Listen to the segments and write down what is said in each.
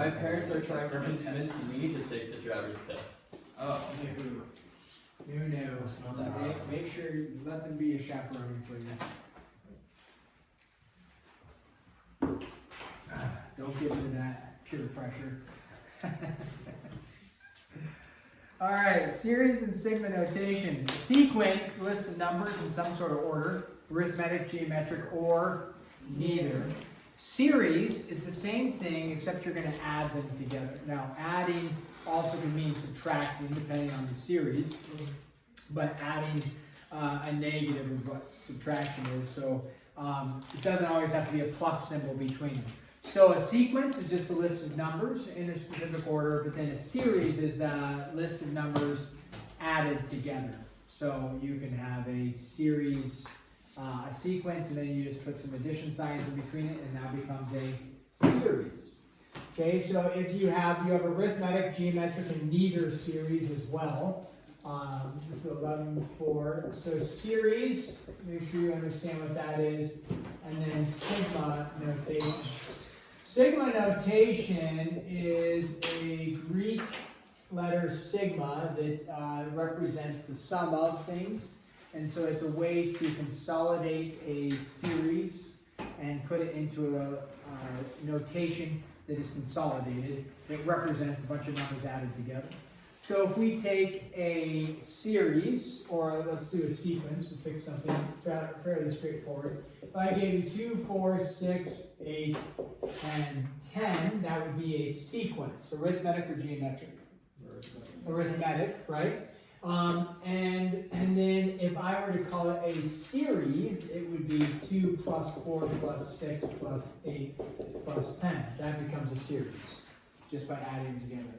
My parents are trying to convince me to take the driver's test. Oh. No. Make sure you let them be a chaperone for you. Don't give into that peer pressure. All right, series and sigma notation. Sequence lists of numbers in some sort of order, arithmetic, geometric, or neither. Series is the same thing, except you're going to add them together. Now, adding also can mean subtracting, depending on the series, but adding a negative is what subtraction is, so it doesn't always have to be a plus symbol between them. So a sequence is just a list of numbers in a specific order, but then a series is a list of numbers added together. So you can have a series, a sequence, and then you just put some addition signs in between it, and now becomes a series. Okay, so if you have arithmetic, geometric, and neither series as well. This is 11, 4. So series, make sure you understand what that is, and then sigma notation. Sigma notation is a Greek letter sigma that represents the sum of things. And so it's a way to consolidate a series and put it into a notation that is consolidated. It represents a bunch of numbers added together. So if we take a series, or let's do a sequence, we'll pick something fairly straightforward. If I gave you 2, 4, 6, 8, and 10, that would be a sequence. Arithmetic or geometric? Arithmetic, right? And then if I were to call it a series, it would be 2 plus 4 plus 6 plus 8 plus 10. That becomes a series, just by adding together.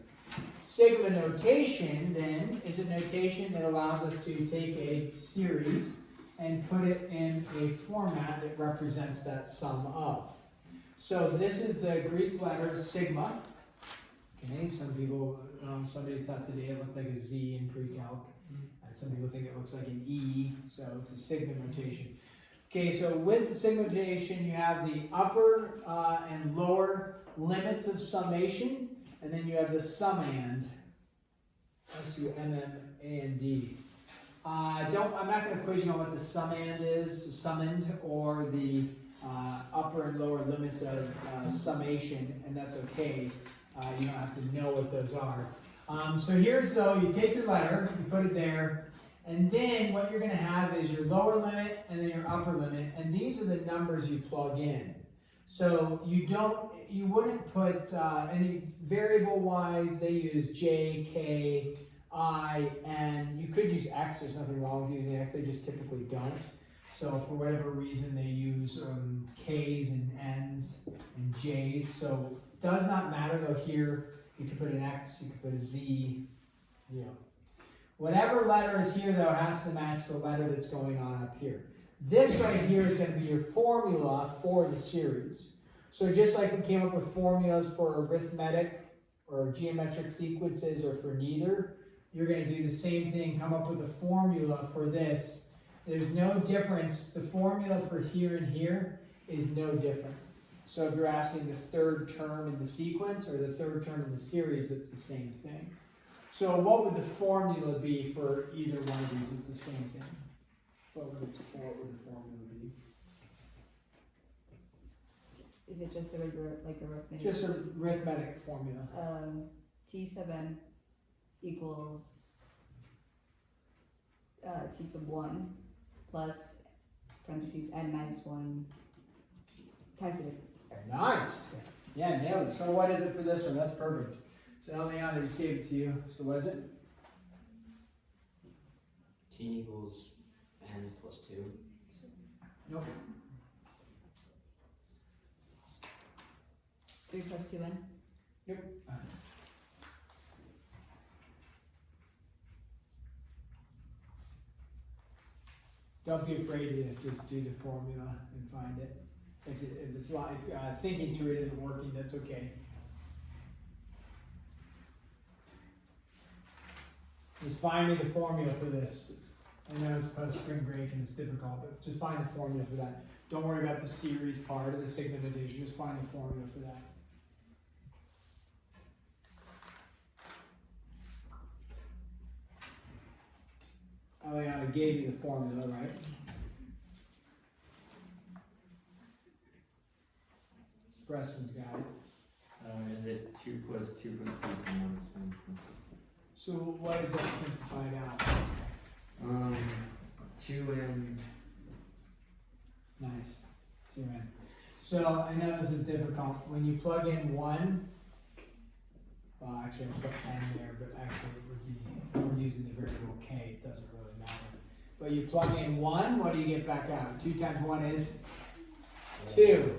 Sigma notation, then, is a notation that allows us to take a series and put it in a format that represents that sum of. So this is the Greek letter sigma. Okay, some people, somebody thought today it looked like a Z in pre-calc. And some people think it looks like an E, so it's a sigma notation. Okay, so with the sigma notation, you have the upper and lower limits of summation. And then you have the summand, S-U-M-M-A-N-D. I'm not going to quiz you on what the summand is, summed, or the upper and lower limits of summation, and that's okay. You don't have to know what those are. So here's, though, you take your letter, you put it there, and then what you're going to have is your lower limit and then your upper limit, and these are the numbers you plug in. So you wouldn't put any variable-wise, they use J, K, I, N. You could use X, there's nothing wrong with using X, they just typically don't. So for whatever reason, they use Ks and Ns and Js. So it does not matter, though. Here, you can put an X, you can put a Z, you know. Whatever letter is here, though, has to match the letter that's going on up here. This right here is going to be your formula for the series. So just like we came up with formulas for arithmetic or geometric sequences or for neither, you're going to do the same thing, come up with a formula for this. There's no difference. The formula for here and here is no different. So if you're asking the third term in the sequence or the third term in the series, it's the same thing. So what would the formula be for either one of these? It's the same thing. What would the formula be? Is it just a regular, like arithmetic? Just a arithmetic formula. T7 equals T sub 1 plus parentheses n minus 1 times the Nice. Yeah, nailed it. So what is it for this one? That's perfect. So Eliana, I just gave it to you. So what is it? T equals n plus 2. Nope. 3 plus 2n. Nope. Don't be afraid to just do the formula and find it. If it's like thinking through it isn't working, that's okay. Just find me the formula for this. I know it's post-spring break and it's difficult, but just find the formula for that. Don't worry about the series part of the sigma notation, just find the formula for that. Eliana gave you the formula, right? Preston's got it. Is it 2 plus 2 parentheses and 1 is 1 parentheses? So what is that simplified out? 2n. Nice. 2n. So I know this is difficult. When you plug in 1, well, actually I'll put n there, but actually it would be, if we're using the variable k, it doesn't really matter. But you plug in 1, what do you get back out? 2 times 1 is 2.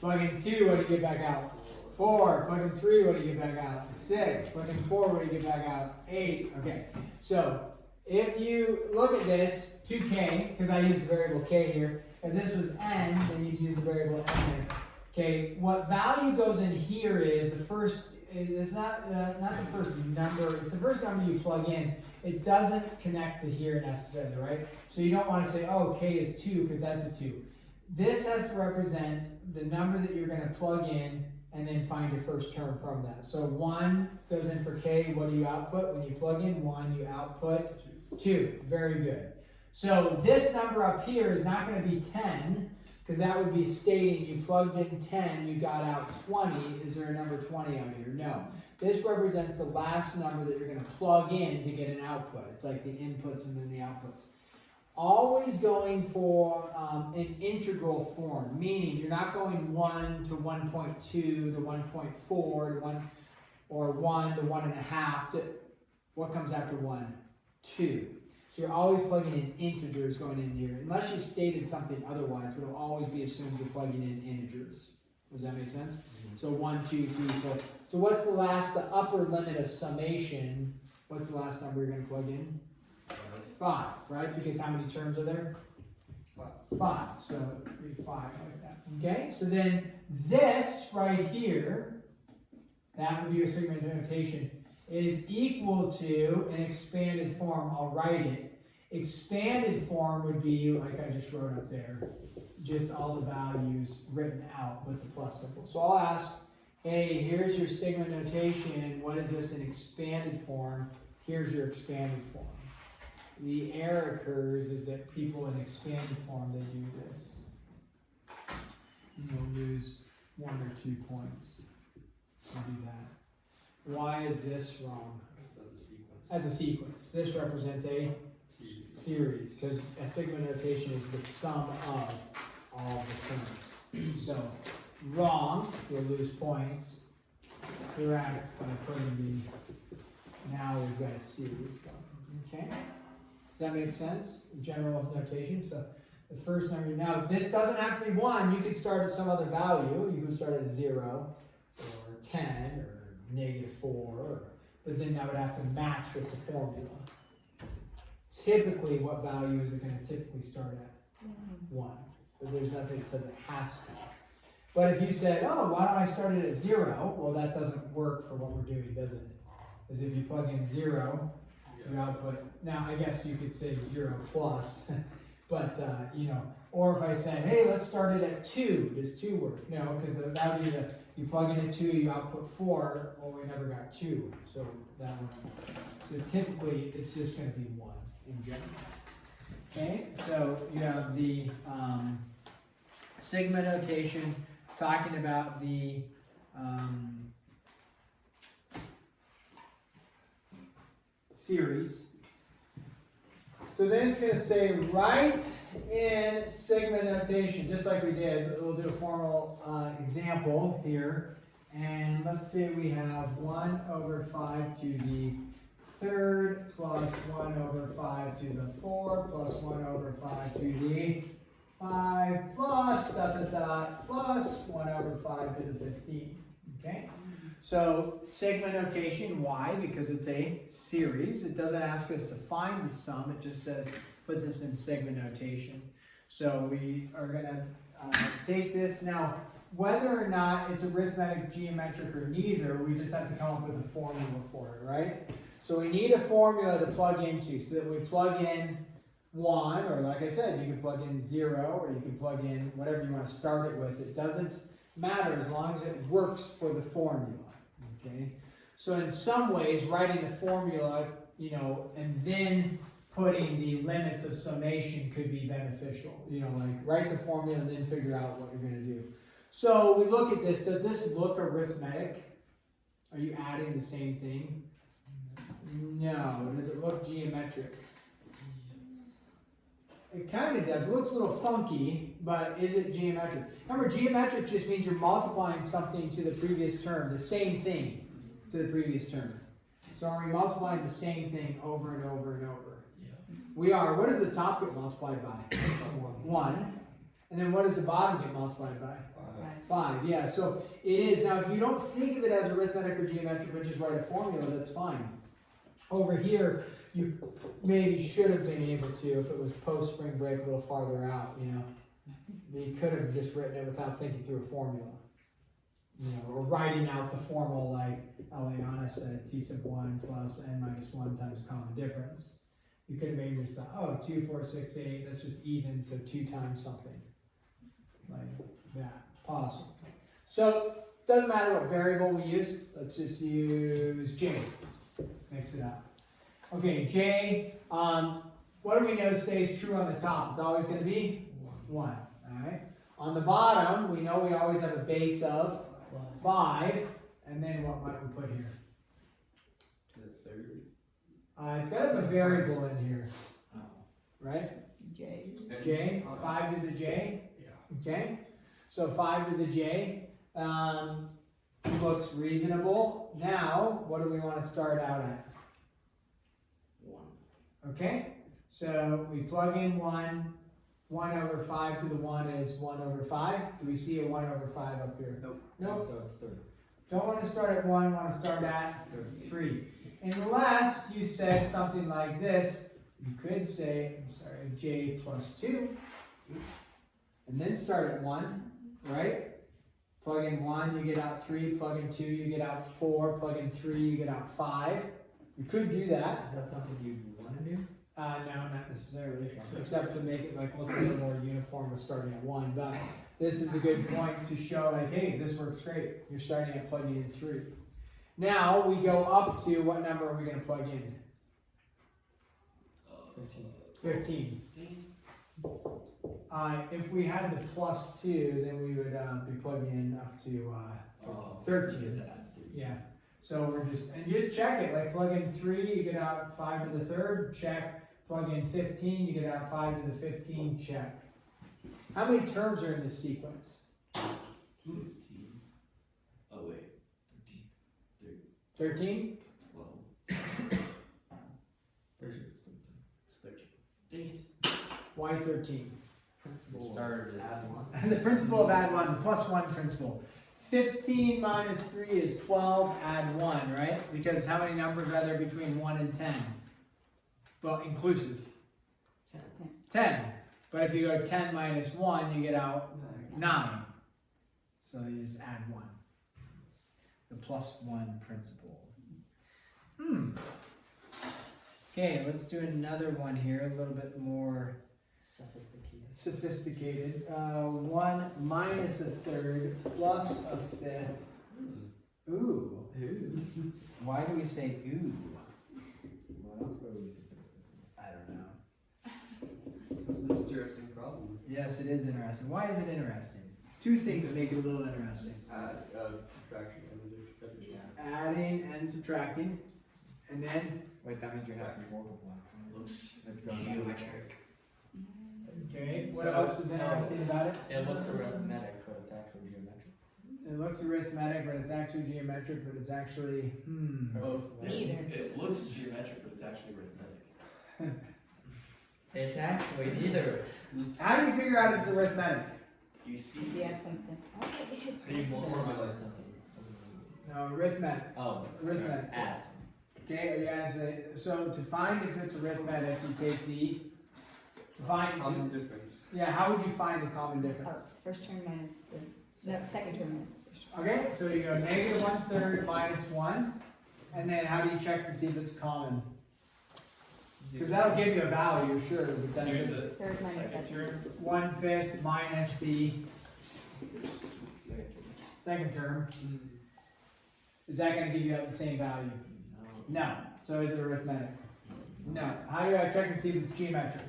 Plug in 2, what do you get back out? 4. Plug in 3, what do you get back out? 6. Plug in 4, what do you get back out? 8. Okay. So if you look at this, 2k, because I used the variable k here, if this was n, then you'd use the variable n here. Okay, what value goes in here is the first, it's not the first number, it's the first number you plug in. It doesn't connect to here necessarily, right? So you don't want to say, oh, k is 2, because that's a 2. This has to represent the number that you're going to plug in and then find your first term from that. So 1 goes in for k, what do you output? When you plug in 1, you output 2. Very good. So this number up here is not going to be 10, because that would be stating you plugged in 10, you got out 20. Is there a number 20 out here? No. This represents the last number that you're going to plug in to get an output. It's like the inputs and then the outputs. Always going for an integral form, meaning you're not going 1 to 1.2 to 1.4 to 1, or 1 to 1.5 to, what comes after 1? 2. So you're always plugging in integers going in here, unless you stated something otherwise, but it'll always be assumed you're plugging in integers. Does that make sense? Mm-hmm. So 1, 2, 3, 4. So what's the upper limit of summation? What's the last number you're going to plug in? 5, right? Because how many terms are there? 5. So it would be 5 like that. Okay? So then this right here, that would be your sigma notation, is equal to an expanded form. I'll write it. Expanded form would be, like I just wrote up there, just all the values written out with the plus symbol. So I'll ask, hey, here's your sigma notation. What is this in expanded form? Here's your expanded form. The error occurs is that people in expanded form, they do this. You'll lose 1 or 2 points to do that. Why is this wrong? As a sequence. This represents a series, because a sigma notation is the sum of all the terms. So, wrong, you'll lose points. Correct by putting the, now we've got a series going. Okay? Does that make sense? General notation. So, the first number, now this doesn't have to be 1. You could start at some other value. You could start at 0 or 10 or -4, but then that would have to match with the formula. Typically, what value is it going to typically start at? 1. But there's nothing that says it has to. But if you said, oh, why don't I start it at 0? Well, that doesn't work for what we're doing, does it? Because if you plug in 0, your output, now I guess you could say 0 plus, but, or if I said, hey, let's start it at 2, does 2 work? No, because that would be you plug in a 2, you output 4, well, we never got 2, so that one. So typically, it's just going to be 1 in general. Okay, so you have the sigma notation talking about the series. So then it's going to say write in sigma notation, just like we did, but we'll do a formal example here. And let's say we have 1 over 5 to the 3rd plus 1 over 5 to the 4 plus 1 over 5 to the 5 plus plus 1 over 5 to the 15. Okay? So sigma notation, why? Because it's a series. It doesn't ask us to find the sum. It just says put this in sigma notation. So we are going to take this. Now, whether or not it's arithmetic, geometric, or neither, we just have to come up with a formula for it, right? So we need a formula to plug into, so that we plug in 1, or like I said, you can plug in 0, or you can plug in whatever you want to start it with. It doesn't matter as long as it works for the formula. Okay, so in some ways, writing the formula, and then putting the limits of summation could be beneficial. You know, like write the formula and then figure out what you're going to do. So we look at this. Does this look arithmetic? Are you adding the same thing? No. Does it look geometric? It kind of does. It looks a little funky, but is it geometric? Remember, geometric just means you're multiplying something to the previous term, the same thing to the previous term. So are we multiplying the same thing over and over and over? Yeah. We are. What does the top get multiplied by? 1. And then what does the bottom get multiplied by? 5. Yeah, so it is. Now, if you don't think of it as arithmetic or geometric, but just write a formula, that's fine. Over here, you maybe should have been able to, if it was post-spring break a little farther out, you know. You could have just written it without thinking through a formula. You know, or writing out the formal like Eliana said, t sub 1 plus n minus 1 times common difference. You could have maybe just thought, oh, 2, 4, 6, 8, that's just even, so 2 times something. Like that. Possible. So, doesn't matter what variable we use, let's just use j. Mix it up. Okay, j, what do we know stays true on the top? It's always going to be 1. Alright. On the bottom, we know we always have a base of 5. And then what might we put here? To the third. It's got to have a variable in here. Oh. Right? J. J, 5 to the j. Yeah. Okay? So 5 to the j. Looks reasonable. Now, what do we want to start out at? 1. Okay? So we plug in 1. 1 over 5 to the 1 is 1 over 5. Do we see a 1 over 5 up here? Nope. Nope. So it's 3. Don't want to start at 1, want to start at 3. Unless you said something like this, you could say, I'm sorry, j plus 2, and then start at 1, right? Plug in 1, you get out 3, plug in 2, you get out 4, plug in 3, you get out 5. You could do that. Is that something you'd want to do? No, not necessarily, except to make it like look a little more uniform with starting at 1. But this is a good point to show like, hey, this works great. You're starting at plugging in 3. Now we go up to, what number are we going to plug in? 15. If we had the plus 2, then we would be plugging in up to 13. Yeah. So we're just check it. Like plug in 3, you get out 5 to the third, check. Plug in 15, you get out 5 to the 15, check. How many terms are in this sequence? 15. Oh, wait. 13? 12. Pretty sure it's 13. It's 13. Dang it. Why 13? Principle Started at add 1. The principle of add 1, the plus 1 principle. 15 minus 3 is 12, add 1, right? Because how many numbers are there between 1 and 10? Well, inclusive. 10. But if you go 10 minus 1, you get out 9. So you just add 1. The plus 1 principle. Okay, let's do another one here, a little bit more sophisticated. 1 minus a third plus a fifth. Ooh. Why do we say ooh? What else would we say? I don't know. That's an interesting problem. Yes, it is interesting. Why is it interesting? 2 things that make it a little interesting. Subtraction and addition. Adding and subtracting. And then, Wait, that means you have to multiply. Looks Let's go. geometric. okay, what So, else is interesting about it? It looks arithmetic, but it's actually geometric. It looks arithmetic, but it's actually geometric, but it's actually, Both. Neither. It looks geometric, but it's actually arithmetic. It's actually neither. How do you figure out if it's arithmetic? You see? If you add something. You multiply something. No, arithmetic. Oh, Arithmetic. add. Okay, are you adding so to find if it's arithmetic, you take the, Common difference. yeah, how would you find the common difference? First term minus the second term minus the first term. Okay, so you go negative 1/3 minus 1, and then how do you check to see if it's common? Because that'll give you a value, sure, but then Do the Third minus second. term. 1/5 minus the second term, is that going to give you the same value? No. So is it arithmetic? No. How do I check and see if it's geometric?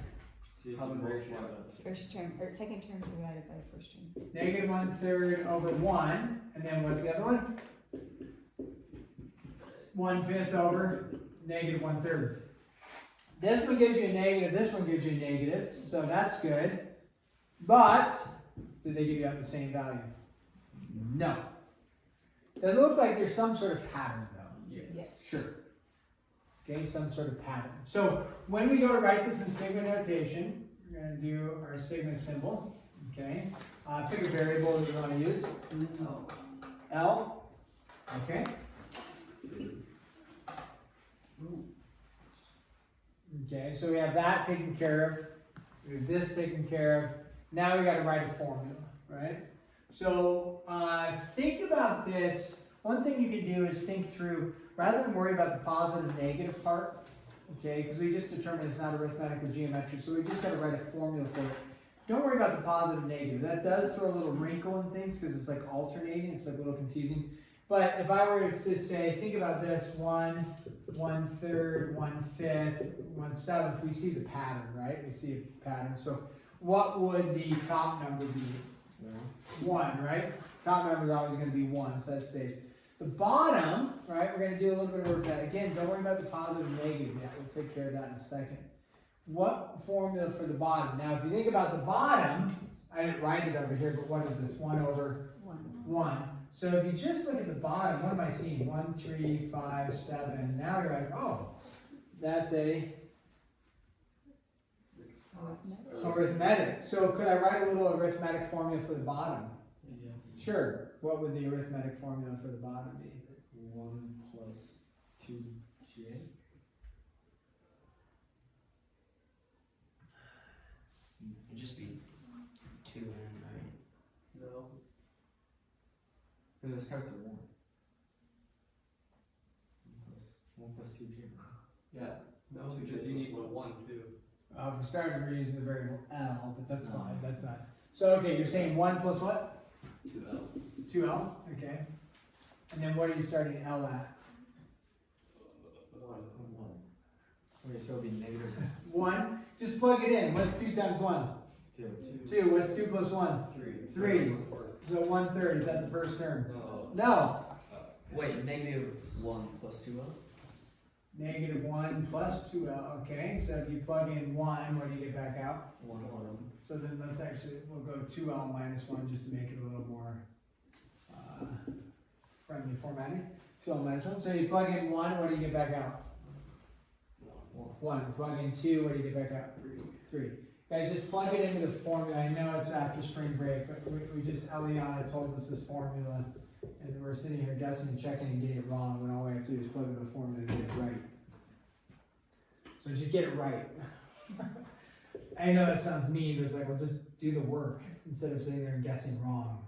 See if How you many multiply ratios? those. First term, or second term divided by first term. Negative 1/3 over 1, and then what's the other one? 1/5 over negative 1/3. This one gives you a negative, this one gives you a negative, so that's good. But, did they give you out the same value? No. Does it look like there's some sort of pattern though? Yes. Sure. Okay, some sort of pattern. So, when we go to write this in sigma notation, we're going to do our sigma symbol. Okay, pick a variable that you want to use. L. Okay. Okay, so we have that taken care of. We have this taken care of. Now we got to write a formula, right? So think about this. One thing you can do is think through, rather than worry about the positive negative part, okay, because we just determined it's not arithmetic or geometry, so we just got to write a formula for it. Don't worry about the positive negative. That does throw a little wrinkle in things because it's like alternating. It's like a little confusing. But if I were to say, think about this, 1, 1/3, 1/5, 1/7, we see the pattern, right? We see a pattern. So what would the top number be? 1, right? Top number is always going to be 1, so that stays. The bottom, right, we're going to do a little bit of work with that. Again, don't worry about the positive and negative yet. We'll take care of that in a second. What formula for the bottom? Now, if you think about the bottom, I didn't write it over here, but what is this? 1 over 1. So if you just look at the bottom, what am I seeing? 1, 3, 5, 7. Now you're like, oh, that's a arithmetic. So could I write a little arithmetic formula for the bottom? Yes. Sure. What would the arithmetic formula for the bottom be? 1 plus 2GA. It'd just be 2n, right? No. Because it starts at 1. 1 plus 2G. Yeah. No, because you need one too. For starters, we're using the variable L, but that's fine. That's not. So okay, you're saying 1 plus what? 2L. 2L. Okay. And then what are you starting L at? 1. Okay, so it'll be negative 1. Just plug it in. What's 2 times 1? 2. 2. What's 2 plus 1? 3. 3. So 1/3. Is that the first term? No. No. Wait, negative 1 plus 2l? Negative 1 plus 2L. Okay. So if you plug in 1, what do you get back out? 1. So then let's actually, we'll go 2L minus 1 just to make it a little more friendly formatting. 2L minus 1. So you plug in 1, what do you get back out? 1. Plug in 2, what do you get back out? 3. Guys, just plug it into the formula. I know it's after spring break, but we just, Eliana told us this formula, and we're sitting here guessing and checking and getting it wrong, when all we have to do is plug in the formula and get it right. So just get it right. I know that sounds mean, but it's like, well, just do the work instead of sitting there and guessing wrong.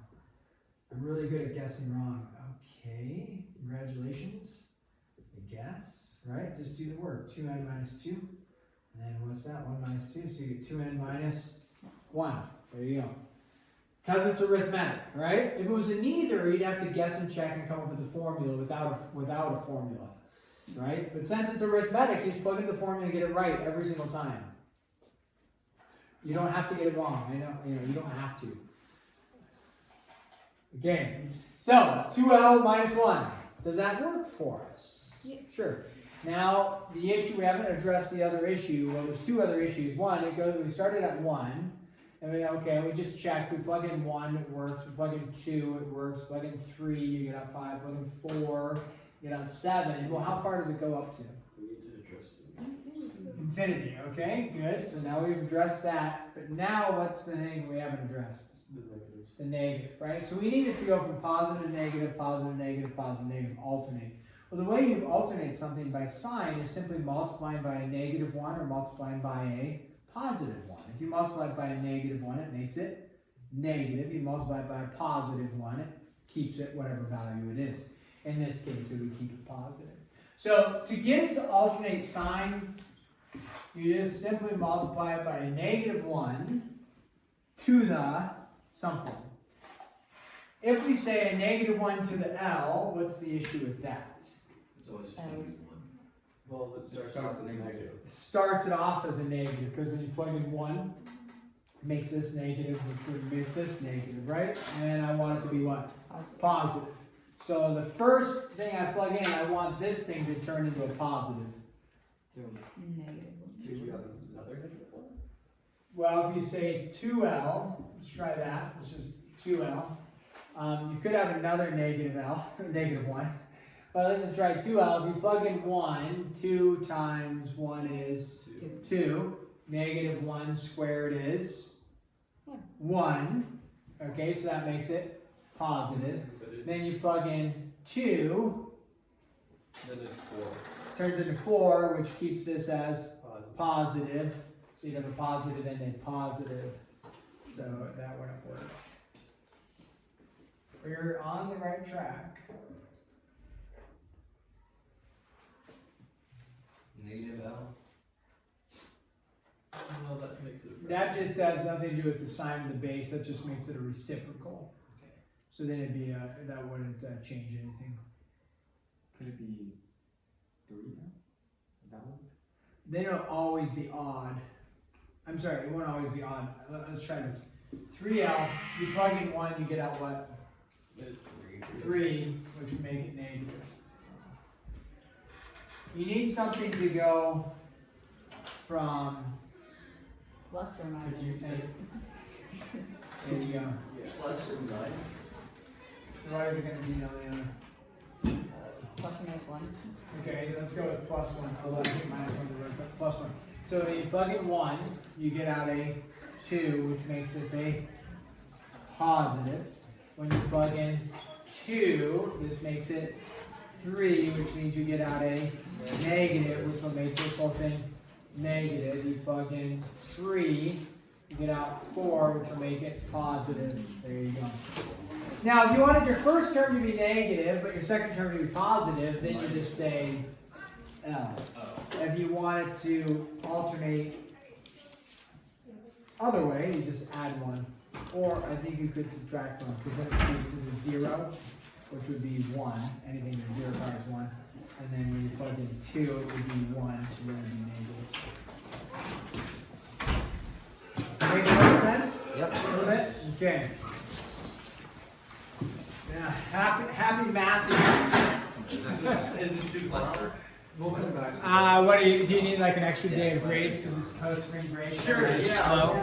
I'm really good at guessing wrong. Okay, congratulations. I guess, right? Just do the work. 2n minus 2. And then what's that? 1 minus 2. So you get 2n minus 1. There you go. Because it's arithmetic, right? If it was a neither, you'd have to guess and check and come up with a formula without a formula, right? But since it's arithmetic, you just plug in the formula and get it right every single time. You don't have to get it wrong. I know, you don't have to. Okay, so 2L minus 1. Does that work for us? Yes. Sure. Now, the issue, we haven't addressed the other issue. Well, there's 2 other issues. One, we started at 1, and we just checked. We plug in 1, it works. We plug in 2, it works. Plug in 3, you get out 5. Plug in 4, you get out 7. Well, how far does it go up to? We need to address Infinity, okay, good. So now we've addressed that. But now what's the thing we haven't addressed? the negatives. The negative, right? So we need it to go from positive, negative, positive, negative, positive, negative, alternate. Well, the way you alternate something by sign is simply multiplying by a negative 1 or multiplying by a positive 1. If you multiply by a negative 1, it makes it negative. You multiply by a positive 1, it keeps it whatever value it is. In this case, it would keep it positive. So to get it to alternate sign, you just simply multiply it by a negative 1 to the something. If we say a negative 1 to the L, what's the issue with that? It's always just negative 1. Well, it starts off as a negative. Starts it off as a negative, because when you plug in 1, it makes this negative, which would make this negative, right? And I want it to be what? Positive. Positive. So the first thing I plug in, I want this thing to turn into a positive. So Negative. Did you have another negative one? Well, if you say 2L, let's try that, this is 2L. You could have another negative L, negative 1. But let's just try 2L. If you plug in 1, 2 times 1 is 2. Negative 1 squared is 1. Okay, so that makes it positive. But it, Then you plug in 2, then it's 4. turns into 4, which keeps this as Positive. positive. So you'd have a positive and a positive. So that wouldn't work. We're on the right track. negative L. Well, that makes it. That just has nothing to do with the sign of the base. That just makes it a reciprocal. Okay. So then it'd be that wouldn't change anything. Could it be 3 now? That one? Then it'll always be odd. I'm sorry, it won't always be odd. Let's try this. 3L. You plug in 1, you get out what? It's 3, which would make it negative. You need something to go from. Plus or minus. Could you? There you go. yeah. Plus or minus. So why is it going to be no the other? Plus or minus 1. Okay, let's go with plus 1. Although I think minus 1's the word, but plus 1. So when you plug in 1, you get out a 2, which makes this a positive. When you plug in 2, this makes it 3, which means you get out a negative, which will make this whole thing negative. You plug in 3, you get out 4, which will make it positive. There you go. Now, if you wanted your first term to be negative, but your second term to be positive, then you just say L. Oh. If you wanted to alternate other way, you just add 1. Or I think you could subtract 1, because then it makes it a 0, which would be 1. Anything to 0 times 1. And then when you plug in 2, it would be 1, so then it would be negative. Make more sense? Yep. A little bit? Okay. Yeah, happy math. Is this too clever? We'll come back. What do you need like an extra day of grades because it's post spring break? Sure, yeah. Slow?